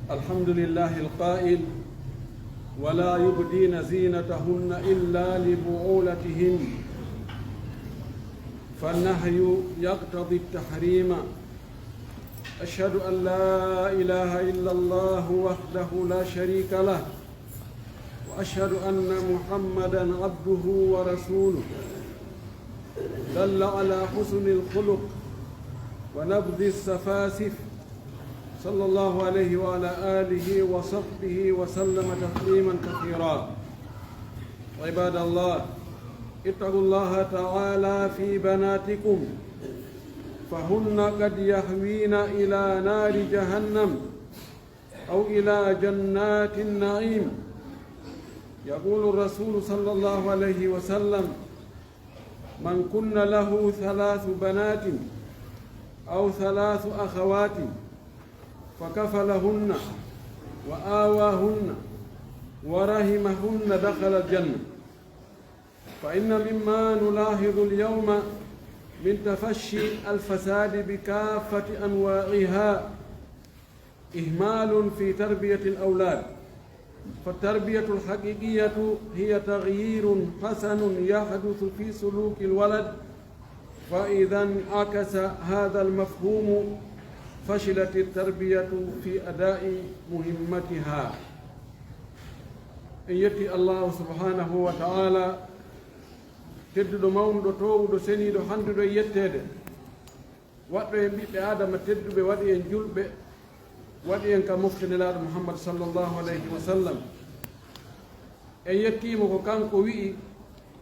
الحمد لله القائل ولا يبدين زينتهن إلا لبعولتهن فالنهي يقتضي التحريم. أشهد أن لا إله إلا الله وحده لا شريك له وأشهد أن محمدًا عبده ورسوله دل على حسن الخلق ونبذ السفاسف صلى الله عليه وعلى آله وصحبه وسلم تسليما كثيرا. عباد الله، اتقوا الله تعالى في بناتكم فهن قد يهوين إلى نار جهنم أو إلى جنات النعيم. يقول الرسول صلى الله عليه وسلم: من كن له 3 بنات أو 3 أخوات فكفلهن وآواهن ورحمهن دخل الجنة. فإن مما نلاحظ اليوم من تفشي الفساد بكافة أنواعها إهمال في تربية الأولاد. فالتربية الحقيقية هي تغيير حسن يحدث في سلوك الولد، فإذا انعكس هذا المفهوم فشلت التربية في أداء مهمتها. إن يتي الله سبحانه وتعالى tedduɗo mawnuɗo towuɗo seniiɗo handuɗo e yetteede waɗɗo en ɓiɓɓe adama tedduɓe waɗi en julɓe waɗi en ka moftenelaaɗo muhammad sallllahu alayhi wa sallam. en yettiimo ko kanko wi'i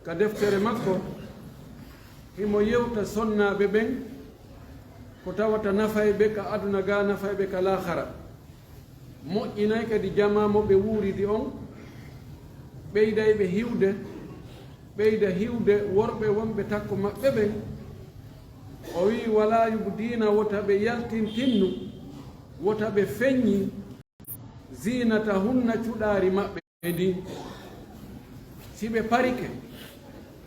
ka deftere makko himo yewta sonnaaɓe ɓen ko tawata nafay ɓe ka aduna ga nafay ɓe ka lahara. moƴƴinay kadi jamamo ɓe wuuridi on, ɓeyday ɓe hiwde, ɓeyda hiwde worɓe wonɓe takko maɓɓe ɓen. o wi wala yubdina wota ɓe yaltintinnu, wota ɓe feññi zinatahunna cuɗaari maɓɓe ndi. si ɓe parike,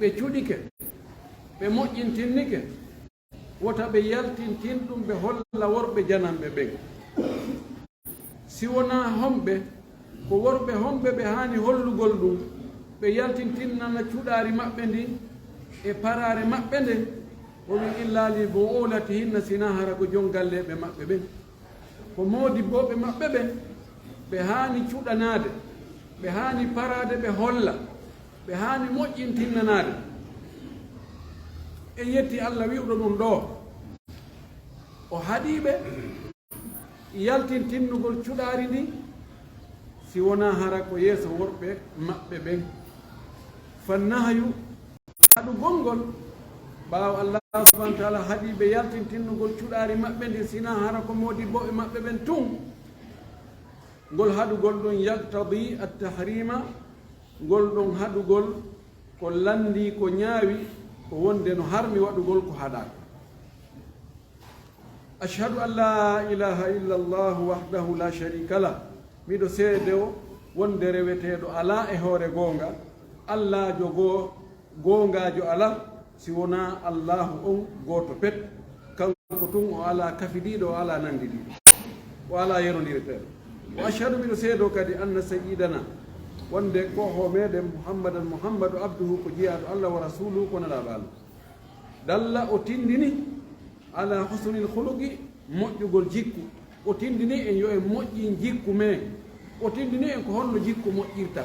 ɓe cuɗike, ɓe moƴƴintinnike, wota ɓe yaltintin ɗum ɓe holla worɓe jananɓe ɓen. si wona homɓe, ko worɓe homɓe ɓe haani hollugol ɗum, ɓe yaltintinnana cuɗaari maɓɓe ndi e parare maɓɓe nde. o wi illa li buulatihinna, sina hara ko jon galleɓe maɓɓe ɓen, ko moodibboɓe maɓɓe ɓen ɓe haani cuɗanaade, ɓe haani parade, ɓe holla, ɓe haani moƴƴintinnanaade. en yetti Allah wi'uɗo ɗum ɗo o haɗiɓe yaltintinnugol cuɗari ndi si wona hara ko yeeso worɓe maɓɓe ɓen fannahyu haɗugol ngol ɓaawo allah subahana wa taala haɗiɓe yaltintinnugol cuɗari maɓɓe ndi sina hara ko modiɓɓoɓe maɓɓe ɓen tun ngol haɗugol ɗon yaqtadi attahrima ngol ɗon haɗugol ko landi ko ñaawi ko wonde no harmi waɗugol ko haɗaka ashhadu an la ilaha illa allah wahdahu la sharika lah miɗo seede o wonde reweteɗo ala e hoore goonga allah jogo goongajo ala si wona allahu on gooto pet kanko tun o ala kafidiɗo o ala nandidiɗo o ala yerondireteɗo o ashhadu miɗo seedo kadi anna sayidana wonde koho meɗen muhammadu abduhu ko jiyaɗo allah wa rasuluhu ko nelaɗo allah dalla o tindini ala husnil huluqi moƴƴugol jikku o tindini en yo en moƴƴin jikku men o tindini en ko holno jikku moƴƴirta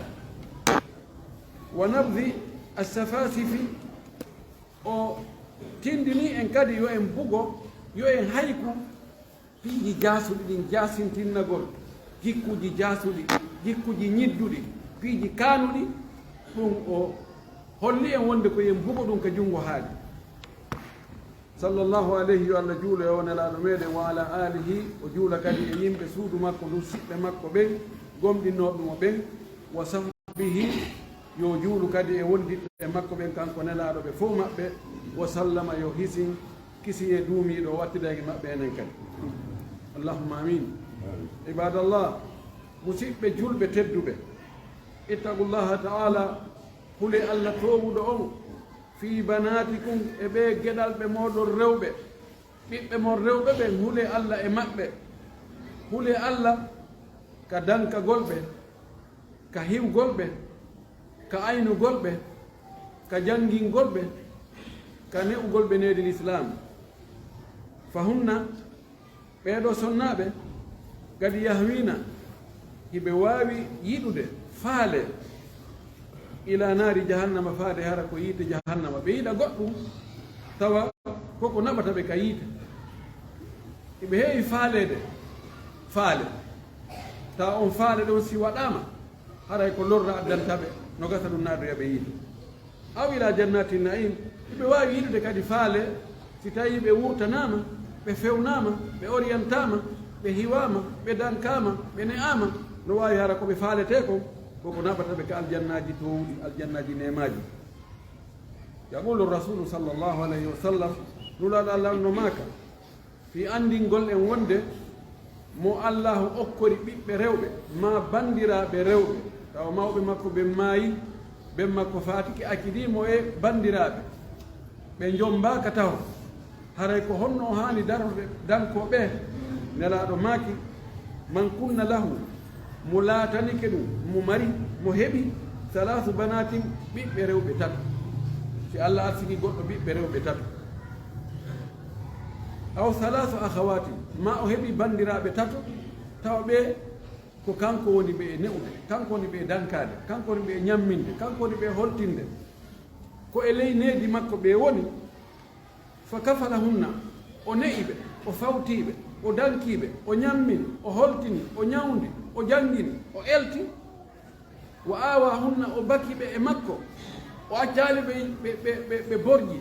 wa nabdi assafasifi o tindini en kadi yo en bugo yo en hayku piiji jasuɗi ɗin jasintinnagol jikkuji jasuɗi jikkuji ñidduɗi piiji kanuɗi ɗum o holli en wonde ko yen bugo ɗum ka jungo haali sallllahu alayhi yo allah juulo e o nelaɗo meɗen wa ala alihi o juula kadi e yimɓe suudu makko ndu siɓɓe makko ɓen gomɗinnoɓemo ɓen wa sahbihi yo juulu kadi e wondiɓe makko ɓen kanko nelaɗo ɓe fof maɓɓe wa sallama yo hisin kisi e duumiɗo o wattidaki maɓɓe enen kadi allahumma amin ibadallah musidɓe julɓe tedduɓe ittaqullaha taala hule allah towuɗo on fi banatikum e ɓe geɗalɓe moɗon rewɓe ɓiɓɓe mon rewɓe ɓen hule allah e maɓɓe hule allah ka dankagol ɓe ka hiwgol ɓe ka aynugol ɓe ka janngingol ɓe ka ne'ugol ɓe nedi l'islam fa hunna ɓeɗo sonnaɓe kadi yahwina hiɓe wawi yiɗude faale ila naari jahannama faade hara ko yiite jahannama ɓe yiɗa goɗɗum tawa koko naɓata ɓe ka yiite hiɓe heewi faalede faale tawa on faale ɗon si waɗama haray ko lorra addantaɓe no gasa ɗum naadoya ɓe yiite aw ila jannati naim hiɓe wawi yiɗude kadi faale si tawi ɓe wurtanama ɓe fewnama ɓe orientama ɓe hiwama ɓe dankama ɓe ne'ama no wawi hara koɓe faalete ko koko naɓata ɓe ka aljannaji towɗi aljannaji nemaji yaqulu rasulu sallllahu alayhi wa sallam nulaɗo allah no maka fi andingol en wonde mo allahu okkori ɓiɓɓe rewɓe ma bandiraɓe rewɓe tawa mawɓe makko ɓe maayi ɓen makko fatiki akkidimo e bandiraɓe ɓe jombaka taw haray ko honno o hani darode dankoɓe nelaɗo maaki man kunna lahu mo laatanike ɗum mo mari mo heɓi salasu banatin ɓiɓɓe rewɓe tato si allah arsini goɗɗo ɓiɓɓe rewɓe tato aw salasu ahawatin ma o heɓi bandiraɓe tato tawa ɓe ko kanko woni ɓe e ne'ude kanko woni ɓe e dankade kanko woni ɓe e ñamminde kanko woni ɓe e holtinde ko e ley needi makko ɓe woni fa kafala hunna o ne'iɓe o fawtiɓe o dankiɓe o ñammini o holtini o ñawdi o janngini o elti wo aawa hunna o bakiɓe e makko o accali ɓe borƴi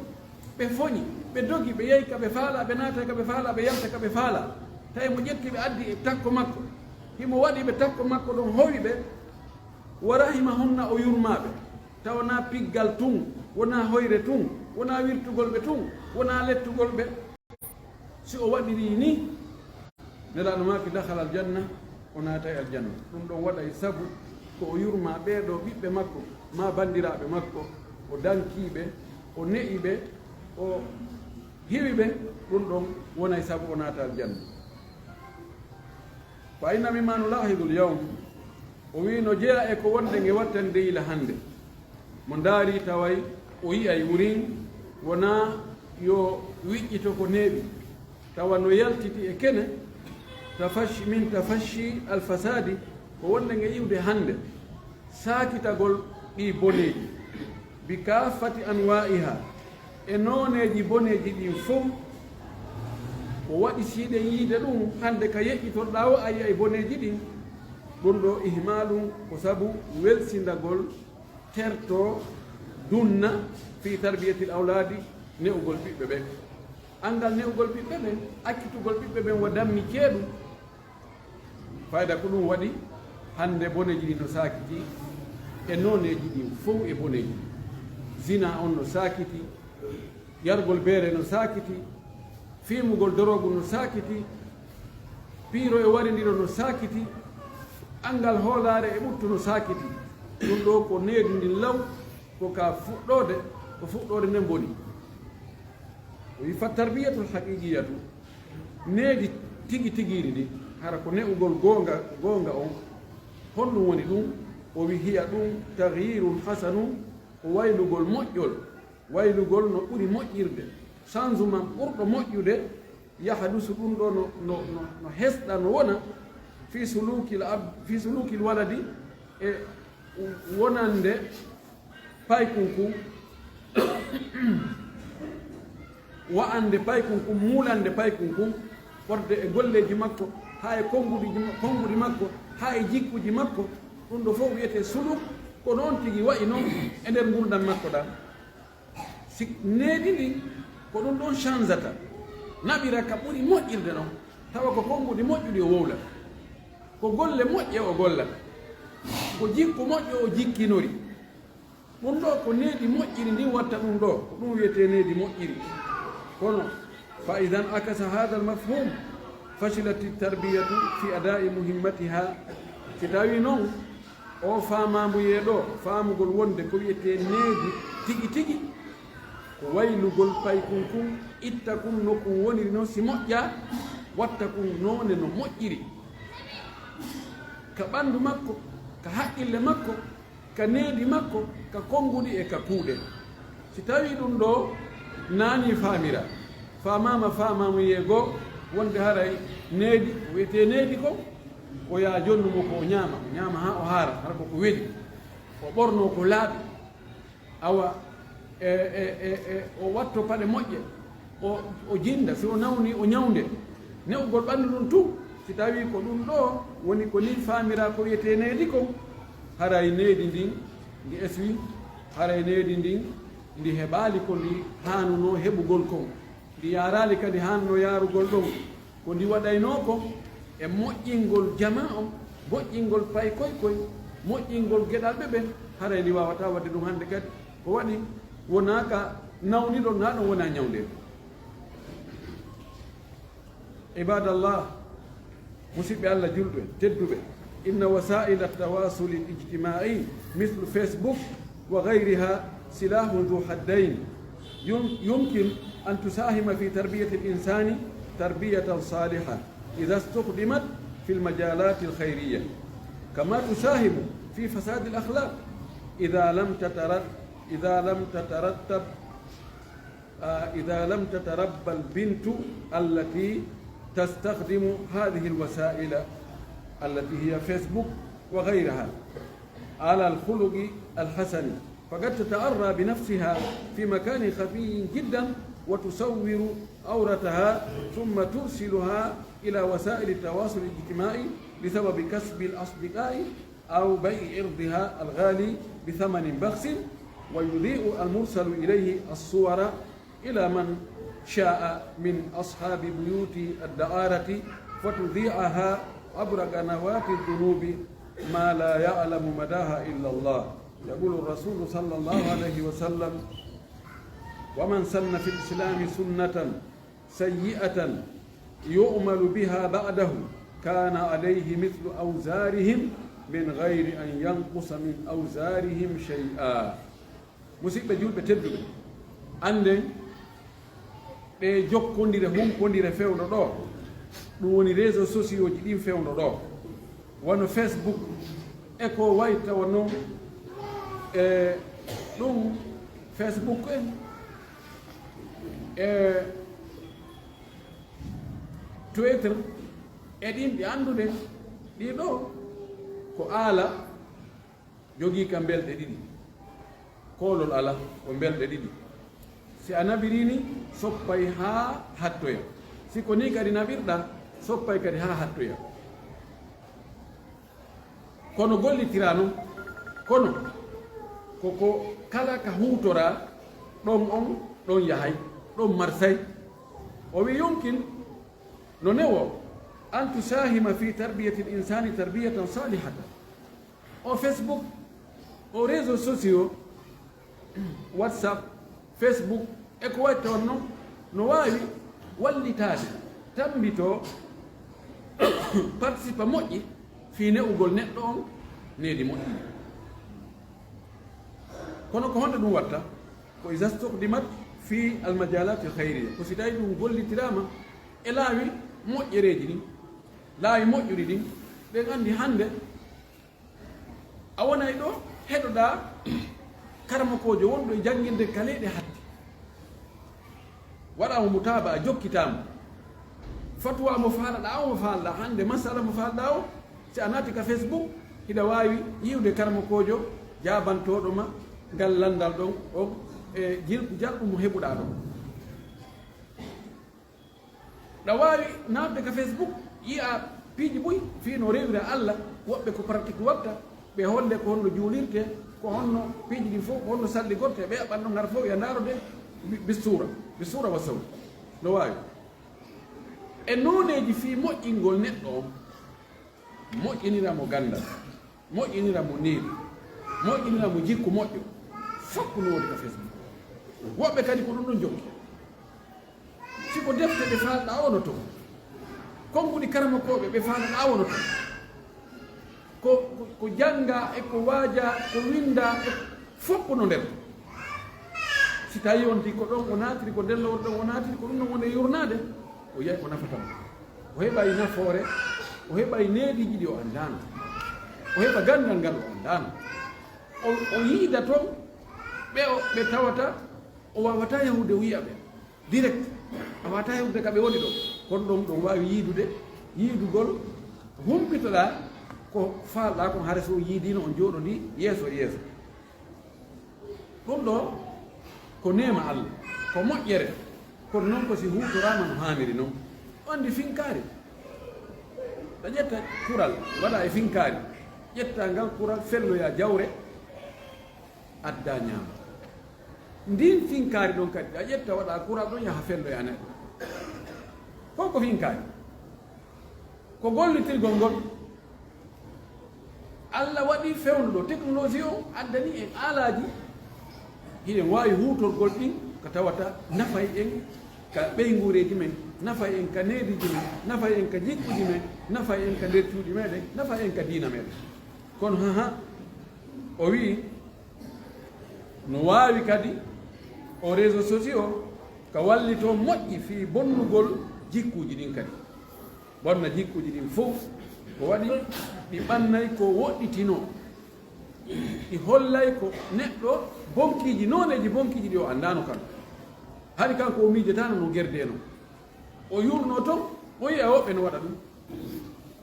ɓe foñi ɓe dogi ɓe yehi kaɓe faala ɓe naata kaɓe faala ɓe yalta kaɓe faala tawi mo ƴetti ɓe addi e takko makko himo waɗi ɓe takko makko ɗon howi ɓe wara hima hunna o yurmaɓe tawana piggal tun wona hoyre tun wona wirtugol ɓe tun wona lettugol ɓe si o waɗiri ni nelaɗo maki dahala aljanna o naata e aljanna ɗum ɗon waɗa e sabu ko o yurma ɓeeɗo ɓiɓɓe makko ma bandiraɓe makko o dankiɓe o ne'iɓe o hiwiɓe ɗum ɗon wona e sabu o naata aljanna fa inna mimma nulahidul yawm o wi no jeeya e ko wonde nge wattande deyila hannde mo ndaari taway o yiyay wurin wona yo wiƴƴito ko neeɓi tawa no yaltiti e kene tafashi min tafashi alfasadi ko wonde nge iwde hannde saakitagol ɗi boneeji bi kaafati anwa'iha e nooneeji boneeji ɗin fof ko waɗi siide yiide ɗum hande ka yeƴƴitorɗa o ayi ay boneji ɗin ɗum ɗo ihmalum ko sabu welsindagol terto dunna fi tarbiyati l awladi ne'ugol ɓiɓɓe ɓen angal ne'ugol ɓiɓɓe ɓen akkitugol ɓiɓɓe ɓen wo dammi ceeɗu fayda ko ɗum waɗi hande boneji ɗi no sakiti e noneji ɗin fof e boneji zina on no sakiti yargol beere no sakiti fimugol dorogu no sakiti piiro e warindiro no sakiti angal hoolare e ɓuttu no sakiti ɗum ɗo ko needi ndin law ko ka fuɗɗode nden boni o wi fa tarbiyatul haqiqiyatu needi tigi tigiri ndi hara ko ne'ugol goonga on honɗum woni ɗum o wi hiya ɗum tahyirun hasanum ko waylugol moƴƴol waylugol no ɓuri moƴƴirde changement ɓurɗo moƴƴude yahadusu ɗum ɗo no hesɗa no wona fi sulukil waladi e wonande paykunkum wa'ande paykunkum muulande paykunkum ɓorde e golleji makko ha e konguɗi makko ha e jikkuji makko ɗum ɗo fof wiyete suluk ko noon tigi wayi noon e nder gurdam makko ɗam si needi ndi ko ɗum ɗon changata naɓira ka ɓuri moƴƴirde noon tawa ko konguɗi moƴƴuɗi o wowla ko golle moƴƴe o golla ko jikku moƴƴo o jikkinori ɗum ɗo ko needi moƴƴiri ndin watta ɗum ɗo ko ɗum wiyete needi moƴƴiri kono fa idan akasa hada al mafhum fashilat tarbiyatu fi ada'i muhimmatiha si tawi noon o faamambuye ɗo faamugol wonde ko wiyete needi tigi tigi ko waylugol paykun kum itta kum no kum woniri noon si moƴƴa watta kum noone no moƴƴiri ka ɓanndu makko ka haqqille makko ka needi makko ka konnguɗi e ka kuuɗe si tawi ɗum ɗo naani faamira faamama faamamuye goo wonde haray needi ko wiyete needi ko o yaa jonnumo ko o ñaama ha o haara hara koko weli o ɓorno ko laaɓi awa o watto paɗe moƴƴe o jinda si o nawni o ñawnde ne'ugol ɓanndu ɗum tun si tawi ko ɗum ɗo woni ko ni faamira ko wiyete needi ko haray needi ndin ndi eswi haray needi ndin ndi heɓaali ko ndi haanuno heɓugol kon ndi yaaraali kadi haanuno yaarugol ɗon ko ndi waɗayno ko e moƴƴingol jama on moƴƴingol pay koy moƴƴingol geɗal ɓe ɓen haray ndi wawata wadde ɗum hannde kadi ko waɗi wona ka nawniɗon na ɗon wona ñawde ibadallah musidɓe allah julɓe tedduɓe inna wasaila tawasuli l ijtimai misle facebook wa gayriha silahun du haddain yumkin an tusahima fi tarbiyati l insani tarbiyatan saliha إذا استخدمت في المجالات الخيرية كما تساهم في فساد الأخلاق إذا لم تتربى البنت التي تستخدم هذه الوسائل التي هي فيسبوك وغيرها على الخلق الحسن فقد تتأرى بنفسها في مكان خفي جدا وتصور عورتها ثم ترسلها إلى وسائل التواصل الاجتماعي بسبب كسب الأصدقاء أو بيع عرضها الغالي بثمن بخس ويذيع المرسل إليه الصور إلى من شاء من أصحاب بيوت الدعارة فتذيعها عبر قنوات الذنوب ما لا يعلم مداها إلا الله يقول الرسول صلى الله عليه وسلم ومن سن في الإسلام سنة سيئة يؤمل بها بعده كان عليه مثل أوزارهم من غير أن ينقص من أوزارهم شيئا musidɓe julɓe tedduɓe anden ɓe jokkondire hunkondire fewɗo ɗo ɗum woni réseau sociaux ji ɗin fewɗo ɗo wono facebook e ko wayi tawa noon e ɗum facebook en e Twitter e ɗin ɗi annduɗen ɗiɗo ko aala jogii ka belɗe ɗiɗi koolol ala ko belɗe ɗiɗi si a nabirini soppay haa hattoya siko ni kadi naɓirɗa soppay kadi ha hattoya kono gollitira noon kono koko kala ka hutora ɗon on ɗon yahay ɗon marsay o wi yumkin no newo an tusahima fi tarbiyati l insani tarbiyatan salihatan o Facebook o réseaux sociaux WhatsApp Facebook e ko waɗi toon noon no wawi wallitade tambito participa moƴƴi fi ne'ugol neɗɗo on needi moƴƴi kono ko honde ɗum watta ko isa stokdimat fi almajalati hayriya ko si tawi ɗum gollitirama e laawi moƴƴereji ɗin laawi moƴƴuɗi ɗin ɓen andi hande a wonay ɗo heɗoɗa karmakojo wonɗo e jangguinde kaleɗe hatti waɗamo mutaba a jokkitama fatwa mo faalaɗa o mo faalɗa hande masala mo faalɗa o si a naati ka Facebook hiɗa wawi yiwde karmakojo jabantoɗo ma ngal landal ɗon o e jalɓu mo heɓuɗa ɗon ɗa wawi natde ka Facebook yiya piiji ɓuy fino rewira Allah woɓɓe ko pratique watta ɓe holle ko honno juulirte ko honno piiji ɗi fof ko honno salli gorte ɓe ɓanno ngar fof ya darode bisura wa saw no wawi e noneji fi moƴƴingol neɗɗo o moƴƴiniramo gandal moƴƴiniramo needi moƴƴiniramo jikku moƴƴo foppu no woni ka Facebook woɓɓe kadi ko ɗum ɗon jokki siko defte ɓe falɗa ono to konguɗi karamakoɓe ɓe falɗa ono to ko janga e ko waaja ko winda e foppu no nder si tawi on ti ko ɗon o natiri ko ndellowol ɗon o natiri ko ɗum ɗon woni yurnade o yiyay ko nafatamo o heɓay nafoore o heɓay neediji ɗi o andano o heɓa gandal ngal o andano o yiida toon ɓe tawata o wawata yahude wiya ɓe direct a wawata yahude kaɓe woni ɗo kono ɗon ɗon wawi yiidugol humpitoɗa ko faalɗa kon haare so yiidino on jooɗodi yeeso e yeeso ɗum ɗo ko nema Allah ko moƴƴere kono noon ko si hutorama no haniri noon andi finkari ɗa ƴetta kural waɗa e finkari ƴetta ngal kural felloya jawre adda ñaama ndin finkari ɗon kadi a ƴetta waɗa kural ɗon yaha felloya neɗɗo ko finkari ko gollitirgol ngol Allah waɗi fewndo ɗo technologie o addani en alaji hiɗen wawi hutorgol ɗin ko tawata nafay en ka ɓeygureji men nafay en ka neediji men nafay en ka jikkuji men nafay en ka nder cuuɗi meɗen nafay en ka diina meɗen kono haha o wi no wawi kadi o réseaux sociaux ko wallito moƴƴi fi bonnugol jikkuji ɗin kadi bonna jikkuji ɗin fof ko waɗi ɗi ɓannay ko woɗɗitino ɗi hollay ko neɗɗo bonkiji noneji bonkiji ɗi o andano kan haɗi kanko o miijotano no gerdeno o yurno toon o yiya woɓɓe no waɗa ɗum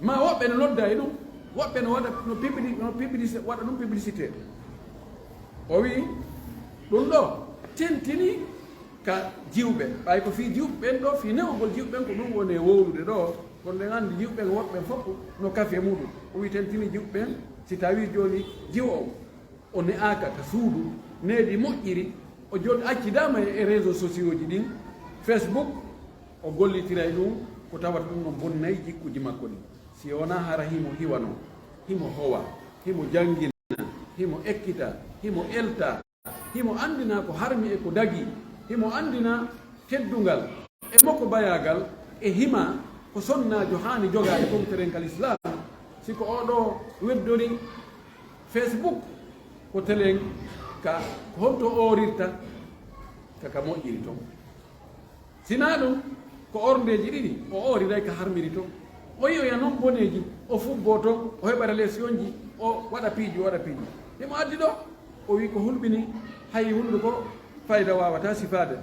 ma woɓɓe no nodda e ɗum woɓɓe no waɗa waɗa ɗum publicité o wi ɗum ɗo tentini ka jiwɓe ɓay ko fi jiwɓe ɓen ɗo fi newgol jiwɓe ɓen ko ɗum woni e wowlude ɗo kono ɗen andi jiwɓe woɓɓe fof no kafe muɗum o wi tentini jiwɓe ɓen si tawi joni jiwo o ne'aka ka suudu needi moƴƴiri o joni accidama e réseaux sociaux ji ɗin Facebook o gollitira e ɗum ko tawata ɗum no bonnayi jikkuji makko ɗi si wona hara himo hiwano himo howa himo jangina himo ekkita himo elta himo andina ko harmi e ko dagi himo andina teddungal e makko bayagal e hima ko sonnajo hani jogade comterenkal islam siko oɗo weddori Facebook ko telen ka ko honto orirta kaka moƴƴiri toon sina ɗum ko orndeji ɗiɗi o oriray ka harmiri toon o yiyoya noon boneji o fubbo toon o heɓa relation ji o waɗa piiji imo addi ɗo o wi ko hulɓini hay hunde ko fayda wawata sifade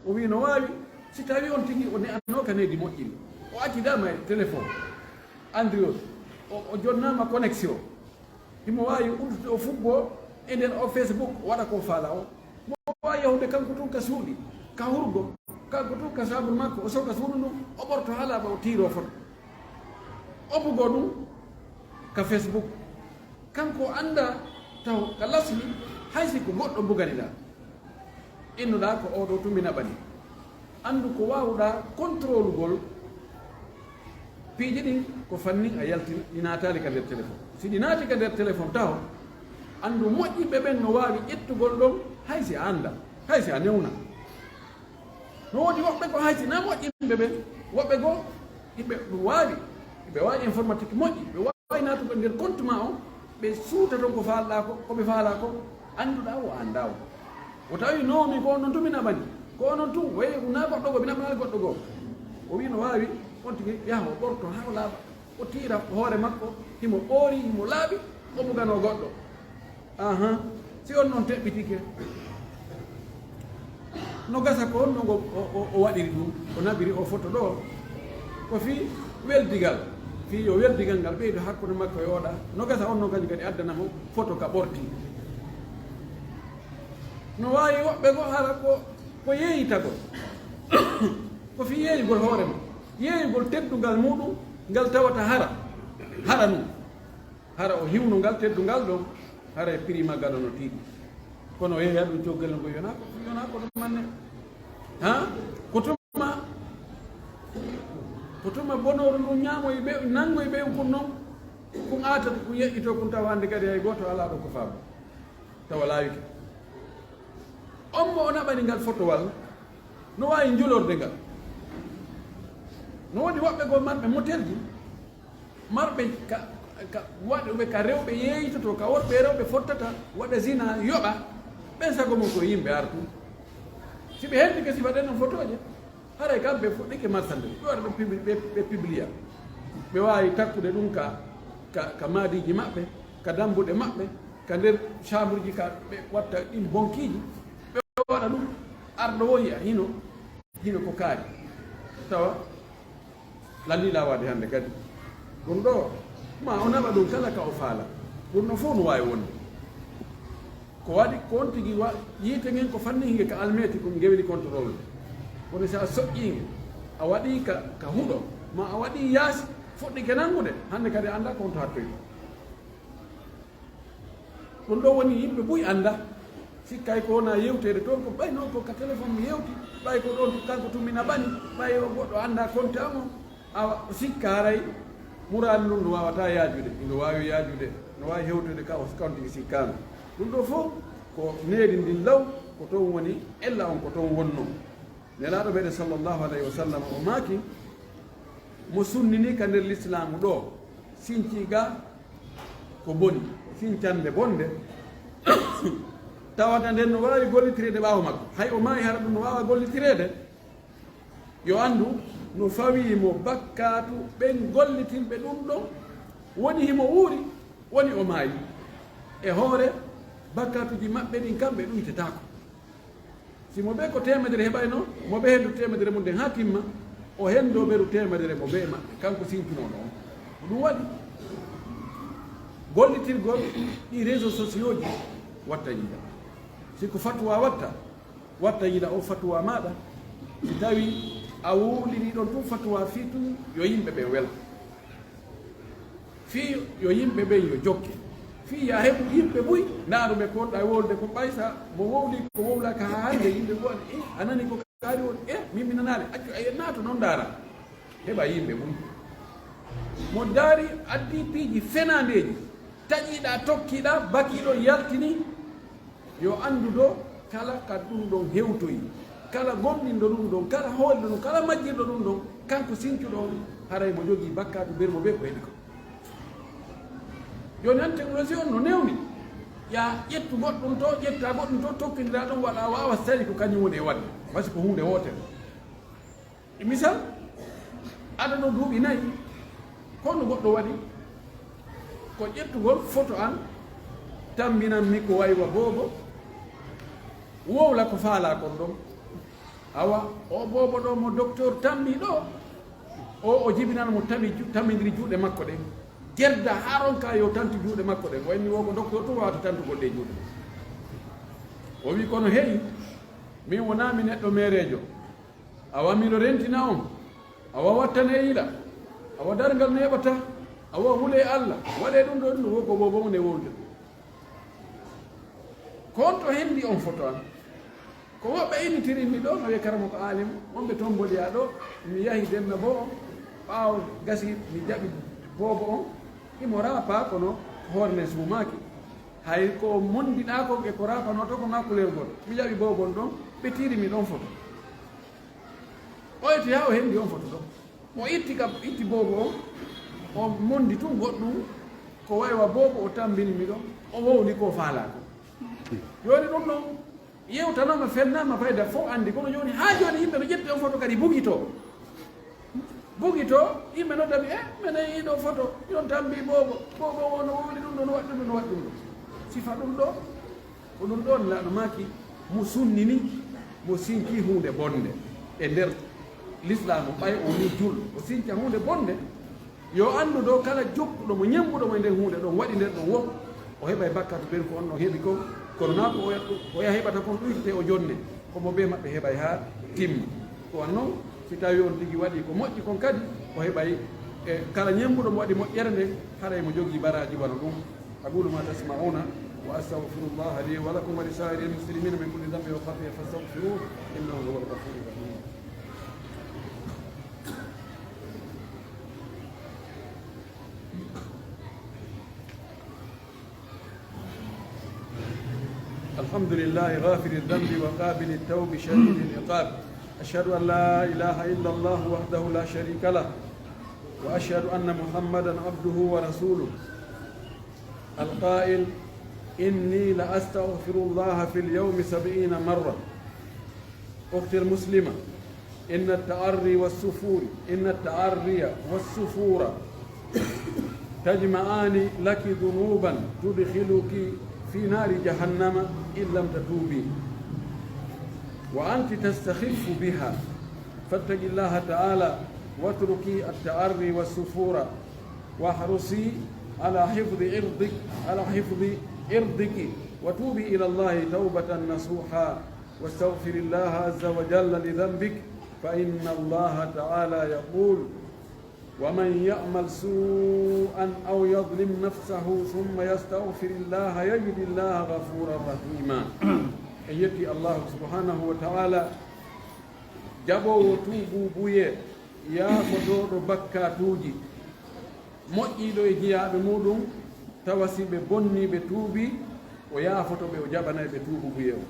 o wi no wawi si tawi on tigui o ne'anno ka needi moƴƴiri o accidama e téléphone android o jonnama connexion himo wawi uddude o fubbo e nden o Facebook waɗa ko faala o mo wawi yahude kanko tun ka suuɗi ka hurgo kanko tun ka sabul makko o soka suudu ndum o ɓorto haalaɓa o tiiro foto o bugo ɗum ka Facebook kanko anda taw ka lasmi haysi ko goɗɗo buganiɗa innuɗa ko oɗo tumi naɓani andu ko wawɗa contrôle gol piiji ɗin ko fanni a yalti ɗi natali ka nder téléphone si ɗi naati ka nder téléphone taw andu moƴƴiɓe ɓen no wawi ƴettugol ɗon haysi a anda haysi a newna no woodi woɓɓe ko haysi na moƴƴimɓe ɓen woɓɓe goo ɓe wawi informatique moƴƴi ɓe wawi natugo nder compte ma o ɓe suuta ton ko falɗa ko koɓe faala ko annduɗa o anda o tawi nomi ko onon tumi naɓani ko onon tun way na goɗɗo goo mi naɓanali goɗɗo goo o wi no wawi on tigi yaha o ɓorto ha o laaɓa o tiira hoore makko himo ɓoori himo laaɓi o bugano goɗɗo si on noon teɓɓitike no gasa ko on nogo o waɗiri ɗum o naɓiri o photo ɗo ko fi weldigal fi yo weldigal ngal ɓeydo hakkude makko e oɗa no gasa on no kañum kadi addanamo photo ka ɓorti no wawi woɓɓe go hara ko yeeyitagol ko fi yeeyugol hoore ma yeeyugol teddugal muɗum ngal tawata hara num hara o hiwno ngal teddugal ɗon hara e prix maggal ono tiiɗi kono yeeya ɗum coggal ngo yona ko ɗum manne ko tuma bonoru ndu ñaamoye ɓe nangoye ɓe kon noon kon aatata ko yeƴƴito kon tawa hannde kadi hay gooto alaa ɗo ko faama tawa laawike on mo o naɓani ngal fotowal no waawi njulorde ngal no woodi woɓɓe goo marɓe motelji marɓe ka waɗuɓe ka rewɓe yeeytoto ka worɓe rewɓe fottata waɗa zina yoɓa ɓen sago mum ko yimɓe artu si ɓe heddike si waɗen noon photo je haray kamɓe fuɗɗike marsande ɓe waɗa ɓe publia ɓe wawi takkude ɗum ka maadiji maɓɓe ka dambuɗe maɓɓe ka nder chambre ji ka ɓe watta ɗin bonkiji ɓe waɗa ɗum arɗo woyi a hino ko kaari tawa lallila wade hannde kadi ɗum ɗo ma o naɓa ɗum kala ka o faala ɓurno fof no wawi wonde ko waɗi ko on tigi yiite ngen ko fanni hinge ka almeti ɗum gewni contrôle kono sa soƴƴinge a waɗi ka huɗo ma a waɗi yaasi fuɗɗike nangude hannde kadi anda ko on to hattoy ɗum ɗo woni yimɓe ɓuy anda sikkay ko wona yewtede toon ko ɓay noon ko ka téléphone mi yewti ɓay ko ɗon kanko tumina ɓani ɓay o goɗɗo anda compte amo a sikka haray murani ɗum no wawata yaajude no wawi yaajude no wawi hewtude ka o kawtigi sikkama ɗum ɗo fof ko needi ndin law ko toon woni ella on ko toon wonno nelaɗo meɗe sallllahu alayhi wa sallam o maaki mo sunnini ka nder l'islamu ɗo sinciga ko boni sincande bonde tawata nden no wawi gollitirede ɓaawo makko hay o maayi hara ɗum no wawa gollitirede yo andu no fawimo bakkatu ɓen gollitinɓe ɗum ɗon woni himo wuuri woni o maayi e hoore bakkatuji maɓɓe ɗin kamɓe ɗuytetako simo ɓe ko temedere heɓayno moɓe hendu temedere mum nden ha timma o hendo ɓeru temedere mo ɓe maɓɓe kanko sincinoɗo on ko ɗum waɗi gollitirgol ɗi réseau sociaux ji watta yiɗa siko fatwa watta yiɗa o fatwa maɗa si tawi a wuuliri ɗon tum fatwa fii tum yo yimɓe ɓe wela fii yo yimɓe ɓen yo jokke fii ya heɓu yimɓe ɓuy ndaaruɓe ko wonɗa wolde ko ɓaysa mo wowli ko wowlaka ha hande yimɓe go a nani ko kaari won min mi nanani accu a naato noon ndaara heɓa yimɓe ɓuy mo daari addi piiji fenandeji taƴiɗa tokkiɗa bakiɗo yaltini yo andu do kala ka ɗum ɗon hewtoyi kala gomɗinɗo ɗum ɗon kala hoolɗo ɗum kala majjirɗo ɗum ɗon kanko sincuɗo on haray mo jogii bakkatu bermo ɓe ko heɗi ko joni an technologie on no newni ya ƴettu goɗɗum to ƴetta goɗɗum to tokkidira ɗon waɗa wawa sari ko kañum woni e wadde wasi ko hunde wotere misal aɗa ɗo duuɓi nayyi kono goɗɗo waɗi ko ƴettugol photo an tambinanmi ko waywa boobo wowla ko faala kon ɗon awa o boobo ɗo mo docteur tammi ɗo o jibinan mo tamidiri juuɗe makko ɗen jerda haron ka yo tanti juuɗe makko ɗen wayni wo ko docteur to wawata tantugol ɗe juuɗe o wi kono heeyi min wonami neɗɗo merejo awa miɗo rentina on awa wattane yiɗa awa dargal neɓata awa hule Allah waɗe ɗum ɗo ɗum ko bobo ne wolde kon to hendi on photo an ko woɓɓe initirinmi ɗo no wiye karamo ko alim on ɓe toon mboɗiya ɗo mi yahi demna bo on ɓaawo gasi mi jaɓi bobo on imo rapa kono hoorne sumaki hay ko mondiɗa ko ɓe ko rapanoto ko makkulel goto mi jaɓi bobon ɗon ɓe tirimi ɗon photo ɓoyti ha o hendi on photo ɗon o itti kam itti bobo on o mondi tun goɗɗum ko waywa bobo o tambinimi ɗon o wowni ko faalako joni ɗum ɗon yewtanoma fennama fayda fof andi kono joni ha joni yimɓe no ƴetti on photo kadi bugito yimɓe noddami mene yiɗo photo yon tambi bobo wono wowni ɗum ɗo no waɗi ɗum no waɗi ɗum ɗo sifa ɗum ɗo ko ɗum ɗon laɗo maki mo sunnini mo sinki hunde bonde e nder l'islam ɓay o ni jul o sinca hunde bonde yo andu ɗo kala jokkuɗo mo ñambuɗomo e nder hunde ɗon waɗi nder ɗon wo o heɓa e bakkatu ɓen ko on ɗon heeɓi ko kono na ko o yaha heɓata kon ɗuyte o jonne komo ɓe maɓɓe heɓay ha timma ko wan noon si tawi on tigi waɗi ko moƴƴi kon kadi o heɓay e kala ñambuɗo mo waɗi moƴƴere nde haɗa mo jogii baraji wona ɗum aqulu ma tasmauna wa astaghfirullaha li wa lakum wa li sa'iril muslimina min kulli dhanbin wa khati'atin fastaghfiruhu innahu huwal ghafurur rahim. الحمد لله غافر الذنب وقابل التوب شديد العقاب أشهد أن لا إله إلا الله وحده لا شريك له وأشهد أن محمدا عبده ورسوله القائل إني لأستغفر الله في اليوم 70 مرة. أختي المسلمة إن التعري والسفور تجمعان لك ذنوبا تدخلك في نار جهنم إن لم تتوبي وأنت تستخف بها فاتق الله تعالى واتركي التعري والسفور واحرصي على حفظ عرضك وتوبي إلى الله توبة نصوحا واستغفر الله عز وجل لذنبك فإن الله تعالى يقول ومن يعمل سوءا أو يظلم نفسه ثم يستغفر الله يجد الله غفورا رحيما. يتي الله سبحانه وتعالى جابو توبو بويه يا فدور بكاتوجي moƴƴiɗo e jeyaaɓe muɗum tawasi ɓe bonni ɓe tuubi o yaafoto ɓe o jaɓanayi ɓe tuubu buye o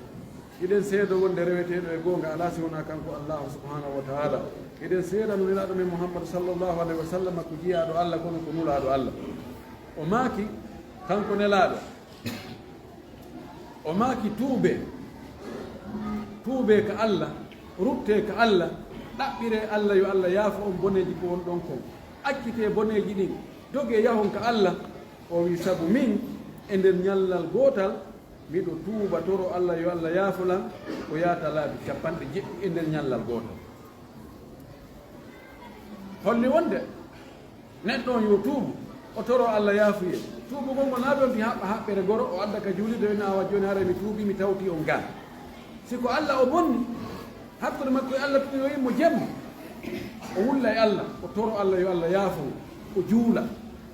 iɗen seedo wonde reweteɗo e goonga ala si wona kanko allahu subhanahu wa taala iɗen seeɗa no nelaɗo men mouhammadou sallllahu alayhi wa sallam ko jeyaaɗo allah kono ko nulaaɗo allah o maaki kanko nelaaɗo o maaki tuube ka allah rutte ka allah ɗaɓɓire allah yo allah yaafo on boneji ko won ɗon kon accite boneji ɗin doge yahon ka allah o wi sabu min e nder ñallal gootal miɗo tuuba toro allah yo allah yaafulan o yaata laabi 70 e nder ñallal gootal holli wonde neɗɗo on yo tuubu o toro allah yaafuye tuubu gongo naa ɓe on ti haɓɓa haɓɓere goro o adda ka juulide ina awa joni hara mi tuubi mi tawti on gal siko allah o bonni hakkude makko e allah tumi o yimmo jemma o wulla e allah o toro allah yo allah yaafo o juula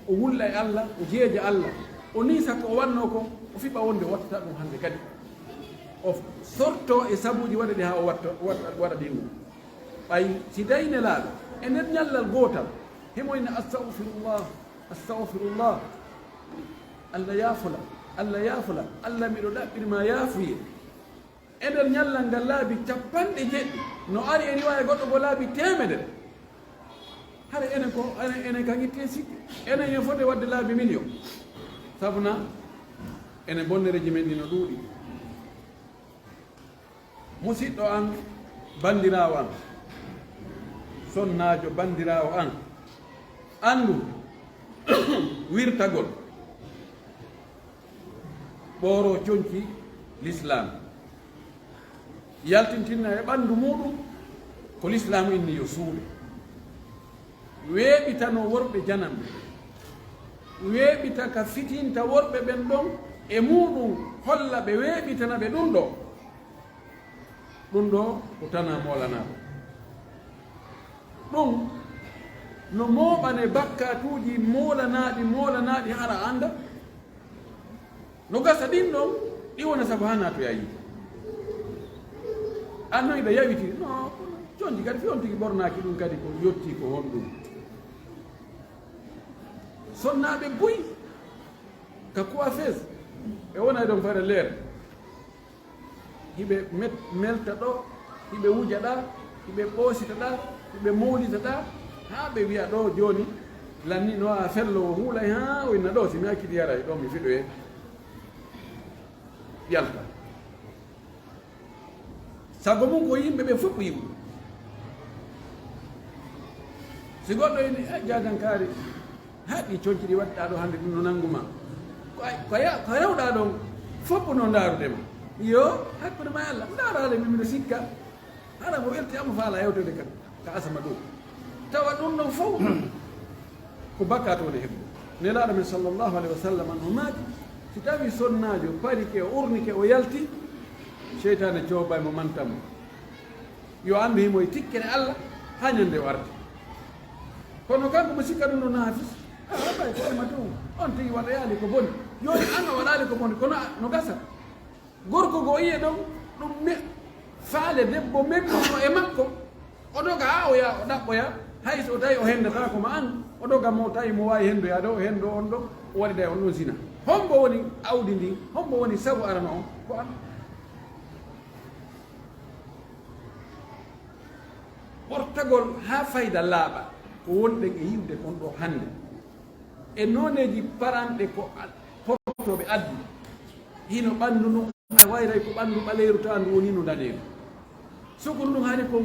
o wulla e allah o jeeja allah o niisa ko o wanno ko o fiɓa wonde wattata ɗum hannde kadi o sorto e sabuji waɗaɗi ha o waɗa ɗin ɗum ɓay si dayne laaɓe e nder ñallal gootal hemoyne astahfirullah allah yaafula allah miɗo ɗaɓɓirima yaafuye e nder ñallal ngal laabi 90 no ari e riwaya goɗɗo bo laabi 100 hara enen kan itte sikki enen en foti wadde laabi million sabuna enen bonnereji men ɗi no ɗuuɗi musidɗo an bandirawo an sonnajo bandirawo an andu wirtagol ɓooro coñci l'islam yaltintinna e ɓanndu muɗum ko l'islamu inni yo suuɗe weeɓitano worɓe janamɓe weeɓita ka fitinta worɓe ɓen ɗon e muɗum holla ɓe weeɓitana ɓe ɗum ɗo ɗum ɗo ko tana molanaɗo ɗum no moɓane bakkatuji molanaɗi hara anda no gasa ɗin ɗon ɗi wona sabu ha nato yayi anno iɗa yawiti no jonji kadi fiyon tigi ɓornaki ɗum kadi ko yetti ko hon ɗum sonnaɓe buy ka coiffeuse ɓe wona ɗon fare leer hiɓe melta ɗo hiɓe wuja ɗa hiɓe ɓoosita ɗa hiɓe mawlita ɗa ha ɓe wiya ɗo joni lanni no a fellowo huulay ha o inna ɗo simi hakkiti yara ɗo mi fiɗoye yalta sago mum ko yimɓe ɓe fof yiwu si goɗɗo ini jagankari haɗi coñci ɗi waɗɗa ɗo hande ɗum no nannguma ko rewɗa ɗon fof no darudema yo hakkude ma Allah darade mimino sikka hara mo welti amo faala yewtede kadi ka asama ɗo tawa ɗum ɗon fof ko bakkat woni heɓɓo nelaɗo men sallllahu alayhi wa sallam no maaji si tawi sonnajo parike o urnike o yalti cheytane cooba mo mantamo yo andu himo e tikkene Allah ha ñande o arde kono kanko mo sikka ɗum no naafis aɓay ko ema tum on tigi waɗayali ko boni yoni an a waɗali ko boni kono no gasa gorko go yiye ɗon ɗum faale debbo memmono e makko o doga ha o ya o ɗaɓɓoya hay so tawi o hendata ko ma an o doga mo tawi mo wawi hendoyade o hendo on ɗo o waɗida on ɗon sina hombo woni awdi ndi hombo woni sabu arana on ko an ɓortagol ha fayda laaɓa ko wonɗen e yimde kon ɗo hande e noneji paranɗe ko portoɓe addi hino ɓanndu nu a wayray ko ɓanndu ɓaleeru ta ndu woni no daneeru sukuru ndun hani ko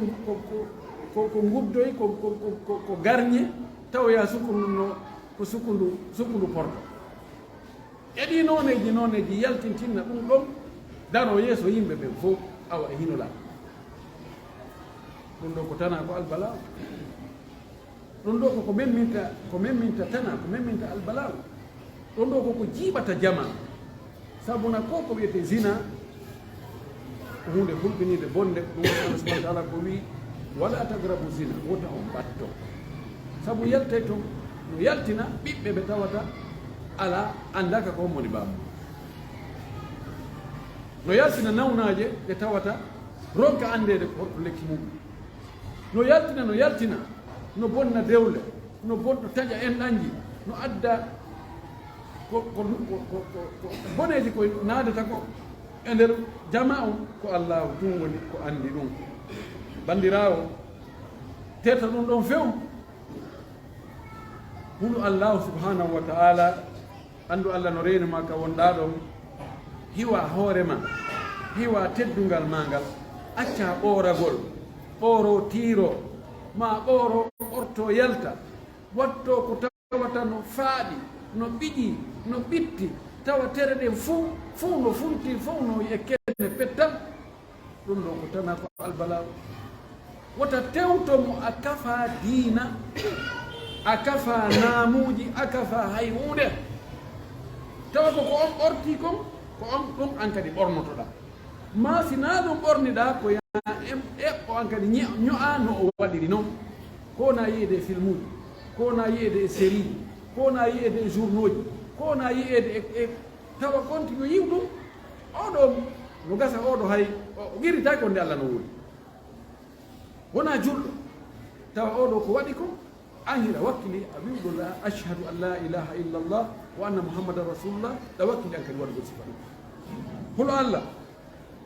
ngubdoy ko garñe tawoya sukuru ndu no ko sukundu porto e ɗi noneji yaltintinna ɗum ɗon daro yeeso yimɓe ɓe fof awa e hino laa ɗum ɗo ko tana ko albalaw ɗum ɗo koko memminta tana ko memminta albalaw ɗum ɗo koko jiiɓata jama sabuna ko wiyete zina ko hunde hulɓinide bonde ɗum woni Allah subahana taala ko wi wala tagrabu zina wota on ɓatto sabu yaltay to no yaltina ɓiɓɓe ɓe tawata ala andaka ko hommoni baba no yaltina nawnaje ɓe tawata ronka andede ko horto lekki mum no yaltina no bonna dewle no bonno taƴa enɗanji no adda ko boneji ko naadata ko e nder jama on ko allahu tun woni ko andi ɗum bandirawo teta ɗum ɗon few huɗo allahu subhanahu wa ta'ala andu Allah no renuma ka wonɗa ɗon hiwa hoorema hiwa teddungal ma ngal acca ɓooragol ɓooro tiiro ma ɓooro ɓorto yalta watto ko tawata no faaɗi no ɓiƴi no ɓitti tawa tere ɗen fuu no funti fof no yekkene pettal ɗum ɗo ko tana ko albalaw wota tewtomo a kafa diina a kafa naamuji a kafa hay hunde tawa ko on ɓorti kon ko on ɗum an kadi ɓornotoɗa ma sina ɗum ɓorniɗa ko eɓɓo an kadi ño'a no o waɗiri noon ko na yiyede e film uji ko na yiyede e série ji ko na yiyede e journaux ji ko na yiyede e tawa konti yo yiw ɗum oɗo no gasa oɗo hay o guiritaki onde Allah no woodi wona julɗo tawa oɗo ko waɗi ko an hiɗa wakkili a wiwɗo la ashhadu an la ilaha illa llah wa anna muhammadan rasulullah ɗa wakkili an kadi waɗugol sifa ɗum holo Allah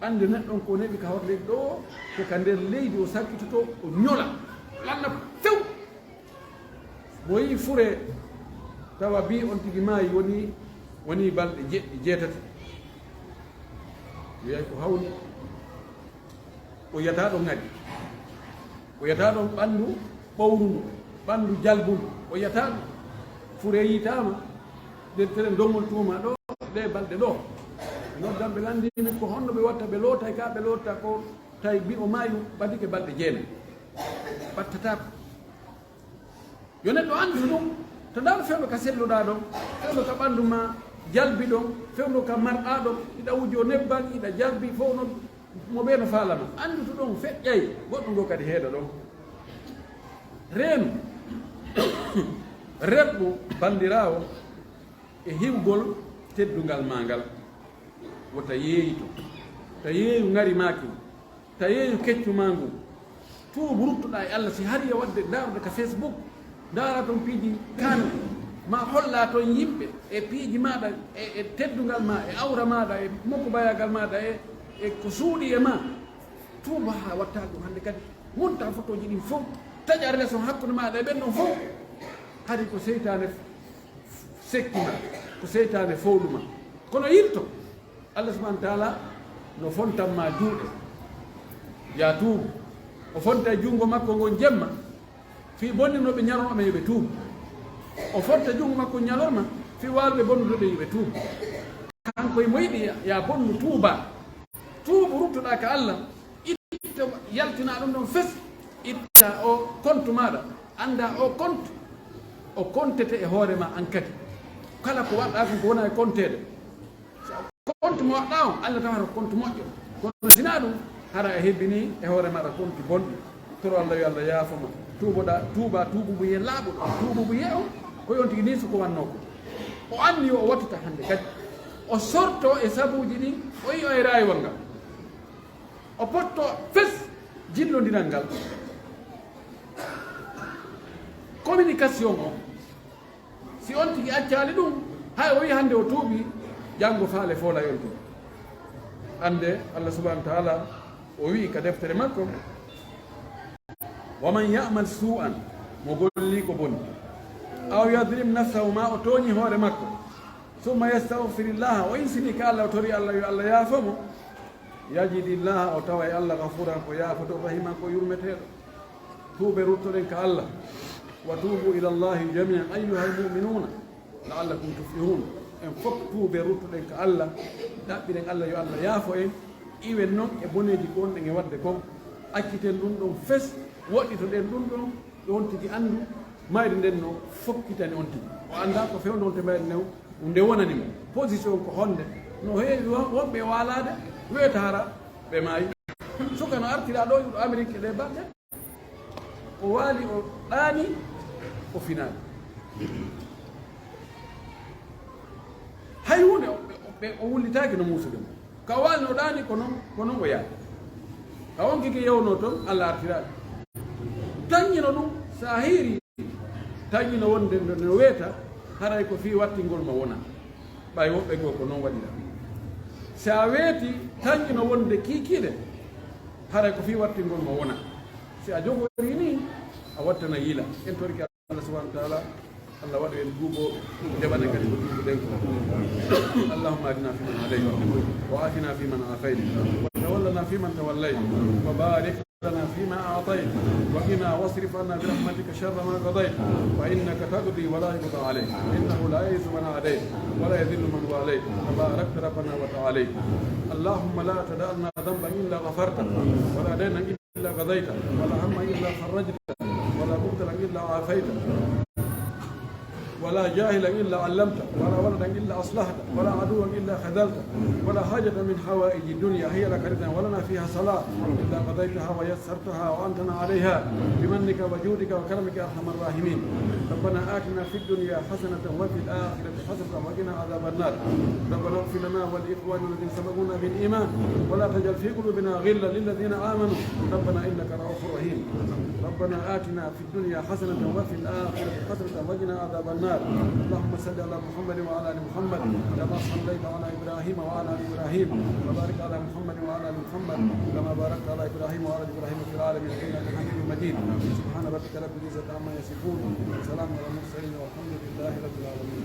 ande neɗɗon ko neɓi ka hawre leydi ɗo ko ka nder leydi o sakkitoto o ñola lanna few mo yi fure tawa bi on tigi maayi woni balɗe jeetati wiyay ko hawni o yiyata ɗon ŋadi o yiyata ɗon ɓanndu ɓowrundu ɓanndu jalbundu o yiyata ɗum fure yitama nder tere dongol tuuma ɗo ɗe balɗe ɗo noddan ɓe landimi ko honno ɓe watta ɓe lootay ka ɓe lotta ko tawi bi o maayi ɓadike balɗe jeenayi ɓattatako yo neɗɗo andu ɗum to ndaɗo fewno ka selluɗa ɗon fewno ka ɓanndu ma jalbi ɗon fewno ka marɗa ɗon iɗa wujo nebban iɗa jalbi fof noon mo ɓeeno faalama annduto ɗon feƴƴay goɗɗum ngo kadi heeɗa ɗon reenu reɓɓu banndiraawo e hiwgol teddungal ma ngal wota yeeyito ta yeeyu ngari maaki ta yeeyu keccu ma ngu tuubu ruttuɗa e Allah si hari e wadde daarude ka Facebook daara toon piiji kaanɗe ma holla toon yimɓe e piiji maɗa e teddungal ma e awra maɗa e mokko bayagal maɗa e ko suuɗi e ma tuuba ha watta ɗum hannde kadi wonta photoji ɗin fof taƴa relation hakkude maɗa e ɓen ɗon fof hari ko seytane sekkima ko seytane fowɗuma kono yirto Allah subahanahu wa taala no fontanma juuɗe ya tuubu o fonta junngo makko ngon jemma fi bonninoɓe ñalorma yoɓe tuubu o fonta junngo makko ñalorma fi walɓe bonnuɗoɓe yoɓe tuubu kanko e moyiɗi ya bonnu tuuba tuubu ruttoɗa ka Allah itta yaltina ɗum ɗon fes itta o compte maɗa anda o compte o comptete e hoorema an kadi kala ko waɗɗa ko wona e comptede compte mo waɗɗa o Allah tawata compte moƴƴo kono sina ɗum hara e hebbini e hoore maɗa compte bonɗi toro Allah yo Allah yaafoma tuuba tuubu mo yiye laaɓuɗo tuubu mo yiye o ko yon tigui ni soko wanno ko o anni o wattata hannde kadi o sorto e sabuji ɗi o yi o e rayiwol ngal o potto fes jillodiral ngal communication o si on tigui accali ɗum hay o wi hannde o tuuɓi janngo faale fo layol to hannde Allah subahanahu wa taala o wi ka deftere makko waman yamal su'an mo golli ko bonni aw yadrim nafsahu ma o tooñi hoore makko summa yastahfirillaha o insini ka Allah o tori Allah yo Allah yaafomo yajidillaha o tawa e Allah gafuran ko yaafoto rahiman ko yurmeteɗo tuube ruttoɗen ka Allah wa tuubu ila llahi jamian ayyuha almuminuna la'allakum tuflihun en fof tuube ruttoɗen ka Allah ɗaɓɓiɗen Allah yo Allah yaafo en iwen noon e boneji gonɗen e wadde kon acciten ɗum ɗon fes woɗɗitoɗen ɗum ɗon ɗon tigi anndu mayri nden no fokkitani on tigi o annda ko fewde on te mayri new nde wonanimo position ko honde no heewi wonɓe walade wiyata hara ɓe maayi suka no artira ɗo ɗo Amérique ɗe batte o waali o ɗaani o finaani hay hunde o wullitaki no muusude mo ka waali no ɗaani ko noon o yaadi ka on kiki yewno toon Allah artiraɗe taññino ɗum sa hiiri taññino wonde no weeta haray ko fi wattingol ma wona ɓay woɓɓe goo ko noon waɗira sa weeti tañƴino wonde kiikiiɗe haray ko fi wattingol ma wona si a jogori ni a wattana yiila en toriki Allah subahanahu wa taala Allah waɗu en duuɓo ndeɓane kadi ko duuɓuɗen ko allahumma adina fiman hadayt wa afina fiman afayt wa tawallana fiman tawallayt wa barik لنا فيما أعطيت وقنا واصرف عنا برحمتك شر ما قضيت فإنك تقضي ولا يقضى عليك إنه لا يعز من عاديت ولا يذل من واليت تباركت ربنا وتعاليت اللهم لا تدع لنا ذنبا إلا غفرته ولا دينا إلا قضيته ولا هما إلا فرجته ولا مبتلا إلا عافيته ولا جاهلا إلا علمته ولا ولدا إلا أصلحته ولا عدوا إلا خذلته ولا حاجة من حوائج الدنيا هي لك رضا ولنا فيها صلاة إلا قضيتها ويسرتها وأنتنا عليها بمنك وجودك وكرمك يا أرحم الراحمين ربنا آتنا في الدنيا حسنة وفي الآخرة حسنة وقنا عذاب النار ربنا اغفر لنا ولإخواننا الذين سبقونا بالإيمان ولا تجعل في قلوبنا غلا للذين آمنوا ربنا إنك رؤوف رحيم ربنا آتنا في الدنيا حسنة وفي الآخرة حسنة وقنا عذاب النار اللهم صل على محمد وعلى ال محمد كما صليت على ابراهيم وعلى ال ابراهيم وبارك على محمد وعلى ال محمد كما باركت على ابراهيم وعلى ال ابراهيم في العالمين انك حميد مجيد سبحان ربك رب العزه عما يصفون وسلام على المرسلين والحمد لله رب العالمين